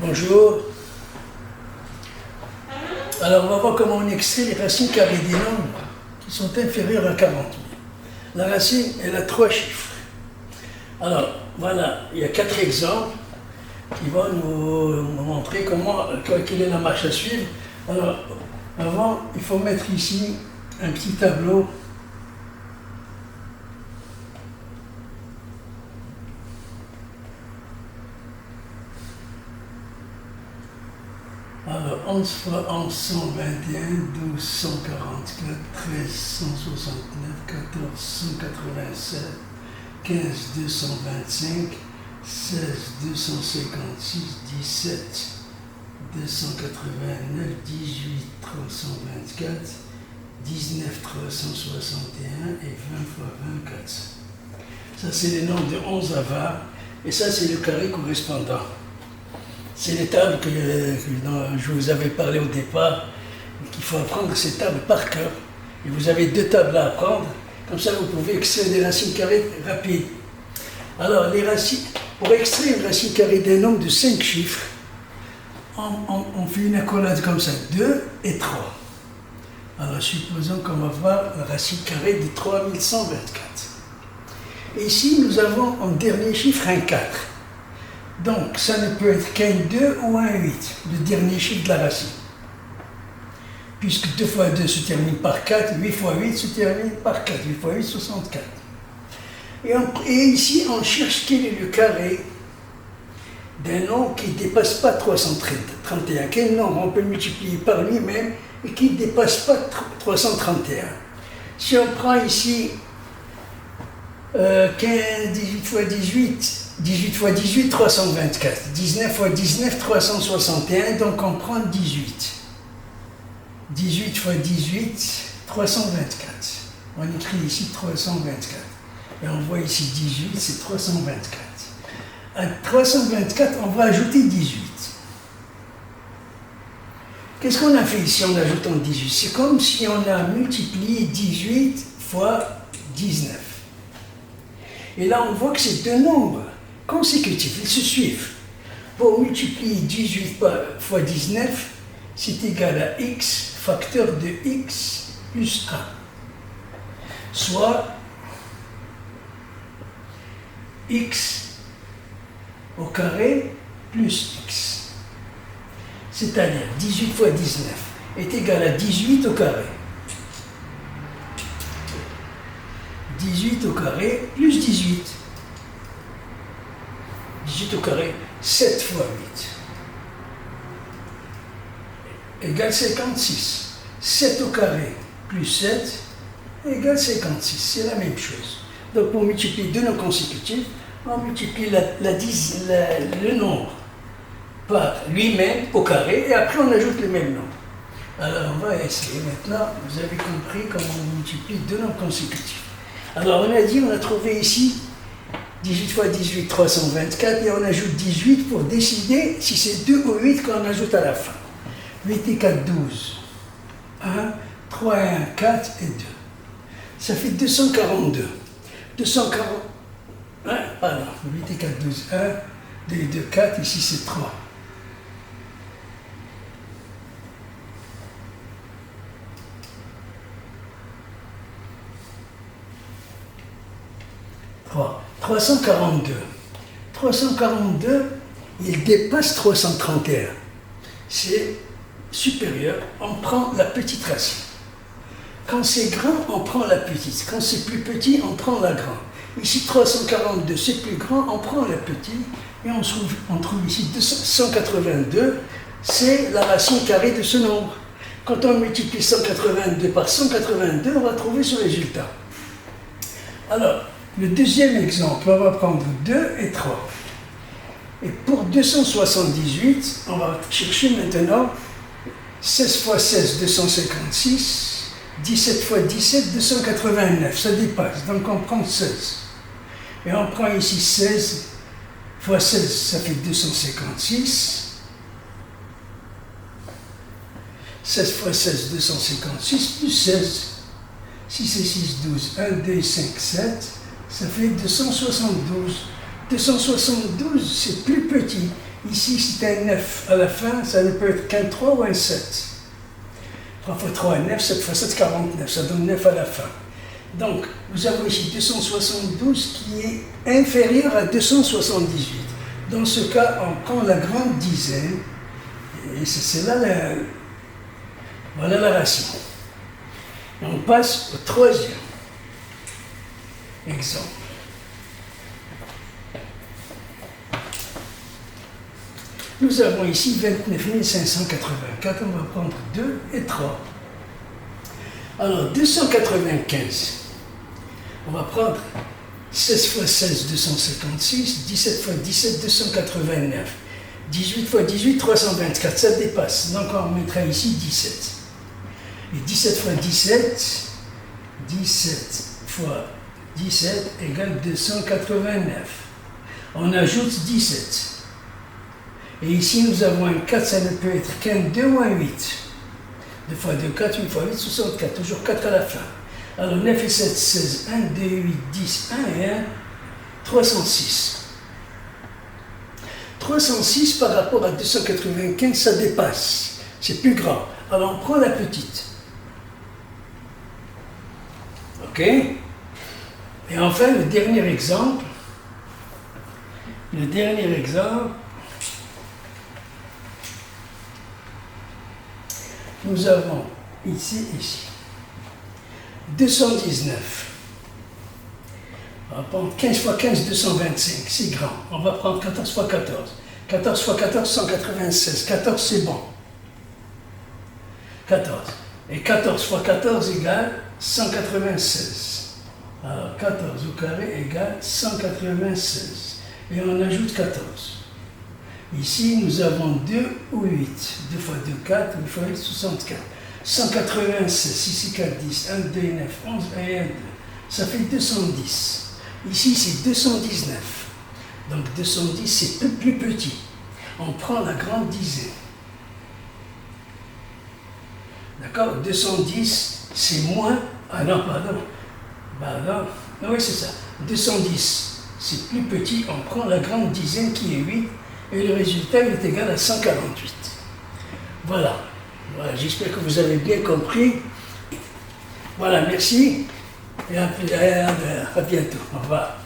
Bonjour. Alors, on va voir comment on extrait les racines carrées des nombres qui sont inférieurs à 40 000. La racine, elle a 3 chiffres. Alors, voilà, il y a 4 exemples qui vont nous montrer quelle est la marche à suivre. Alors, avant, il faut mettre ici un petit tableau. Alors, 11 fois 11, 121, 12, 144, 13, 169, 14, 187, 15, 225, 16, 256, 17, 289, 18, 324, 19, 361 et 20 fois 24. Ça, c'est les nombres de 11 à 20, et ça, c'est le carré correspondant. C'est les tables dont je vous avais parlé au départ, qu'il faut apprendre ces tables par cœur. Et vous avez 2 tables à apprendre, comme ça vous pouvez extraire des racines carrées rapides. Alors, les racines, pour extraire une racine carrée d'un nombre de 5 chiffres, on fait une accolade comme ça, 2 et 3. Alors, supposons qu'on va voir la racine carrée de 3124. Et ici, nous avons en dernier chiffre un 4. Donc, ça ne peut être qu'un 2 ou un 8, le dernier chiffre de la racine. Puisque 2 fois 2 se termine par 4, 8 fois 8 se termine par 4, 8 fois 8, 64. Et ici, on cherche quel est le carré d'un nombre qui ne dépasse pas 331. Quel nombre on peut multiplier par lui-même et qui ne dépasse pas 331. Si on prend ici 18 fois 18, 18 fois 18, 324. 19 fois 19, 361. Donc on prend 18. 18 fois 18, 324. On écrit ici 324. Et on voit ici 18, c'est 324. À 324, on va ajouter 18. Qu'est-ce qu'on a fait ici en ajoutant 18? C'est comme si on a multiplié 18 fois 19. Et là, on voit que c'est 2 nombres consécutifs, ils se suivent. Pour multiplier 18 fois 19, c'est égal à x facteur de x plus 1. Soit x au carré plus x. C'est-à-dire 18 fois 19 est égal à 18 au carré. 18 au carré plus 18. 18 au carré, 7 fois 8 égale 56. 7 au carré plus 7 égale 56. C'est la même chose. Donc pour multiplier 2 nombres consécutifs, on multiplie le nombre par lui-même au carré et après on ajoute le même nombre. Alors on va essayer maintenant. Vous avez compris comment on multiplie 2 nombres consécutifs. Alors on a dit, on a trouvé ici 18 fois 18, 324, et on ajoute 18 pour décider si c'est 2 ou 8 qu'on ajoute à la fin. 8 et 4, 12. 1, 3 et 1, 4 et 2. Ça fait 242. 240. Pardon, 8 et 4, 12. 1, 2 et 2, 4. Ici c'est 3. Trois. 342. 342, il dépasse 331. C'est supérieur, on prend la petite racine. Quand c'est grand, on prend la petite. Quand c'est plus petit, on prend la grande. Ici, 342, c'est plus grand, on prend la petite. Et on trouve ici 182, c'est la racine carrée de ce nombre. Quand on multiplie 182 par 182, on va trouver ce résultat. Alors, le deuxième exemple, on va prendre 2 et 3. Et pour 278, on va chercher maintenant 16 fois 16, 256, 17 fois 17, 289, ça dépasse, donc on prend 16. Et on prend ici 16 fois 16, ça fait 256. 16 fois 16, 256, plus 16. 6 et 6, 12, 1, 2, 5, 7, ça fait 272. 272, c'est plus petit. Ici, c'est un 9 à la fin, ça ne peut être qu'un 3 ou un 7. 3 fois 3 est 9, 7 fois 7, 49, ça donne 9 à la fin. Donc, nous avons ici 272 qui est inférieur à 278. Dans ce cas, on prend la grande dizaine, et c'est là voilà la racine. On passe au troisième exemple. Nous avons ici 29 584, on va prendre 2 et 3. Alors 295, on va prendre 16 fois 16, 256, 17 fois 17, 289, 18 fois 18, 324, ça dépasse, donc on mettra ici 17. Et 17 fois 17, 17 fois 17 égale 289. On ajoute 17. Et ici, nous avons un 4, ça ne peut être qu'un 2 ou un 8. 2 fois 2, 4, 8 fois 8, 64. Toujours 4 à la fin. Alors 9 et 7, 16. 1, 2, 8, 10, 1 et 1, 306. 306 par rapport à 295, ça dépasse. C'est plus grand. Alors on prend la petite. OK? Et enfin, le dernier exemple. Nous avons ici, 219. On va prendre 15 fois 15, 225, c'est grand. On va prendre 14 fois 14. 14 fois 14, 196. 14, c'est bon. 14. Et 14 fois 14 égale 196. Alors 14 au carré égale 196. Et on ajoute 14. Ici, nous avons 2 ou 8. 2 fois 2, 4. 8 fois 8, 64. 196. Ici, 4, 10. 1, 2, 9, 11 et 1, 2. Ça fait 210. Ici, c'est 219. Donc, 210, c'est plus petit. On prend la grande dizaine. D'accord? 210, c'est moins... Ah non, pardon. Oui, c'est ça. 210, c'est plus petit. On prend la grande dizaine qui est 8. Et le résultat est égal à 148. Voilà. J'espère que vous avez bien compris. Voilà, merci. Et à bientôt. Au revoir.